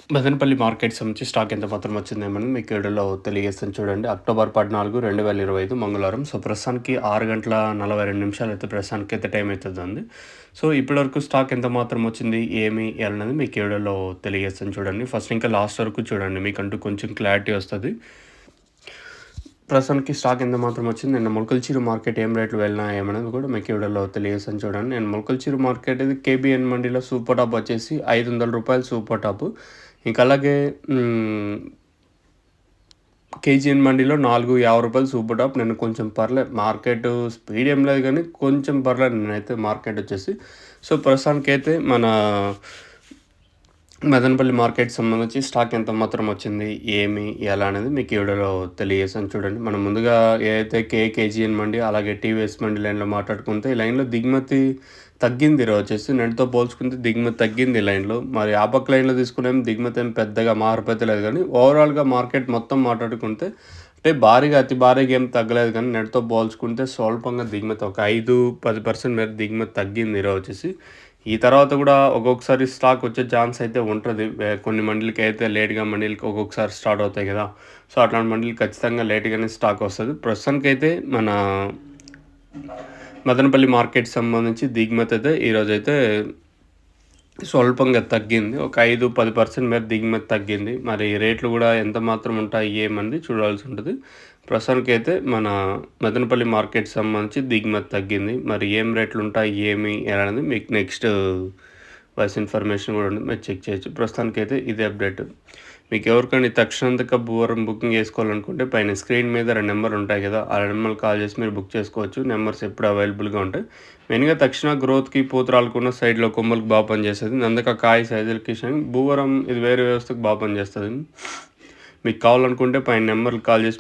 Madanapalle market సంబంధించి stock ఎంత మాత్రం వచ్చిందేమని మీకు వీడియోలో తెలియజేస్తాను చూడండి. అక్టోబర్ 14, 2025 మంగళవారం. సో, ప్రస్తుతానికి 6 గంటల 42 నిమిషాలు అయితే ప్రస్తుతానికైతే టైం అయితుందండి. సో, ఇప్పటివరకు స్టాక్ ఎంత మాత్రం వచ్చింది, ఏమి అనేది మీకు వీడియోలో తెలియజేస్తాను చూడండి. ఫస్ట్ ఇంకా లాస్ట్ వరకు చూడండి, మీకంటూ కొంచెం క్లారిటీ వస్తది. ప్రస్తుతానికి స్టాక్ ఎంత మాత్రం వచ్చింది, నిన్న మొలకల్చీరు మార్కెట్ ఏం రేట్లు వెళ్ళినాయి ఏమనేది కూడా మీకు వీడియోలో తెలియజేస్తాను చూడండి. నేను మొలకల్చీరు మార్కెట్ ఇది కేబిఎన్ మండీలో సూపర్ టాప్ వచ్చేసి ₹500 సూపర్ టాప్. ఇంకా అలాగే కేజీఎన్ మండీలో ₹450 సూపర్ టాప్. నేను కొంచెం పర్లేదు, మార్కెట్ స్పీడ్ ఏం లేదు కానీ కొంచెం పర్లేదు నేనైతే మార్కెట్ వచ్చేసి. సో, ప్రస్తుతానికైతే మన మదనపల్లి మార్కెట్ సంబంధించి స్టాక్ ఎంత మాత్రం వచ్చింది, ఏమి, ఎలా అనేది మీకు ఈ వీడియోలో తెలియజేసాను చూడండి. మనం ముందుగా ఏదైతే కేజీఎన్ మండి అలాగే టీవీఎస్ మండి లైన్లో మాట్లాడుకుంటే ఈ లైన్లో దిగుమతి తగ్గింది ఈరోజు వచ్చేసి. నెట్తో పోల్చుకుంటే దిగుమతి తగ్గింది ఈ లైన్లో. మరి ఆ పక్క లైన్లో తీసుకునేం దిగుమతి ఏం పెద్దగా మార్పైతే కానీ ఓవరాల్గా మార్కెట్ మొత్తం మాట్లాడుకుంటే అంటే భారీగా అతి భారీగా ఏం తగ్గలేదు కానీ నెట్తో పోల్చుకుంటే స్వల్పంగా దిగుమతి ఒక 5-10% మేర దిగుమతి తగ్గింది ఈరోజు వచ్చేసి. ఈ తర్వాత కూడా ఒక్కొక్కసారి స్టాక్ వచ్చే ఛాన్స్ అయితే ఉంటుంది. కొన్ని మండీలకి అయితే లేట్‌గా మండీలకి ఒక్కొక్కసారి స్టార్ట్ అవుతాయి కదా! సో, అట్లాంటి మండీలు ఖచ్చితంగా లేట్‌గానే స్టాక్ వస్తది. ప్రస్తుతానికైతే మన మదనపల్లి మార్కెట్ సంబంధించి దిగుమతి అయితే ఈరోజైతే స్వల్పంగా తగ్గింది. ఒక 5-10% మేర దిగుమతి తగ్గింది. మరి రేట్లు కూడా ఎంత మాత్రం ఉంటాయి ఏమన్నది చూడాల్సి ఉంటది. ప్రస్తుతానికైతే మన మదనపల్లి మార్కెట్ సంబంధించి దిగుమతి తగ్గింది. మరి ఏం రేట్లు ఉంటాయి, ఏమి, ఎలా అనేది మీకు నెక్స్ట్ వాయిస్ ఇన్ఫర్మేషన్ కూడా ఉంది, మీరు చెక్ చేయొచ్చు. ప్రస్తుతానికైతే ఇదే అప్డేట్. మీకు ఎవరికైనా తక్షణాంతక భూవరం బుకింగ్ చేసుకోవాలనుకుంటే పైన స్క్రీన్ మీద 2 నెంబర్లు ఉంటాయి కదా, ఆ 2 నెంబర్లు కాల్ చేసి మీరు బుక్ చేసుకోవచ్చు. నెంబర్స్ ఎప్పుడు అవైలబుల్గా ఉంటాయి. మెయిన్గా తక్షణ గ్రోత్కి పూతరాలకున్న సైడ్లో కొమ్మలకు బాగా పనిచేస్తుంది. నందక కాయ సైజులకి భూవరం ఇది వేరే వ్యవస్థకు బాగా పనిచేస్తుంది. మీకు కావాలనుకుంటే పైన నెంబర్లు కాల్ చేసి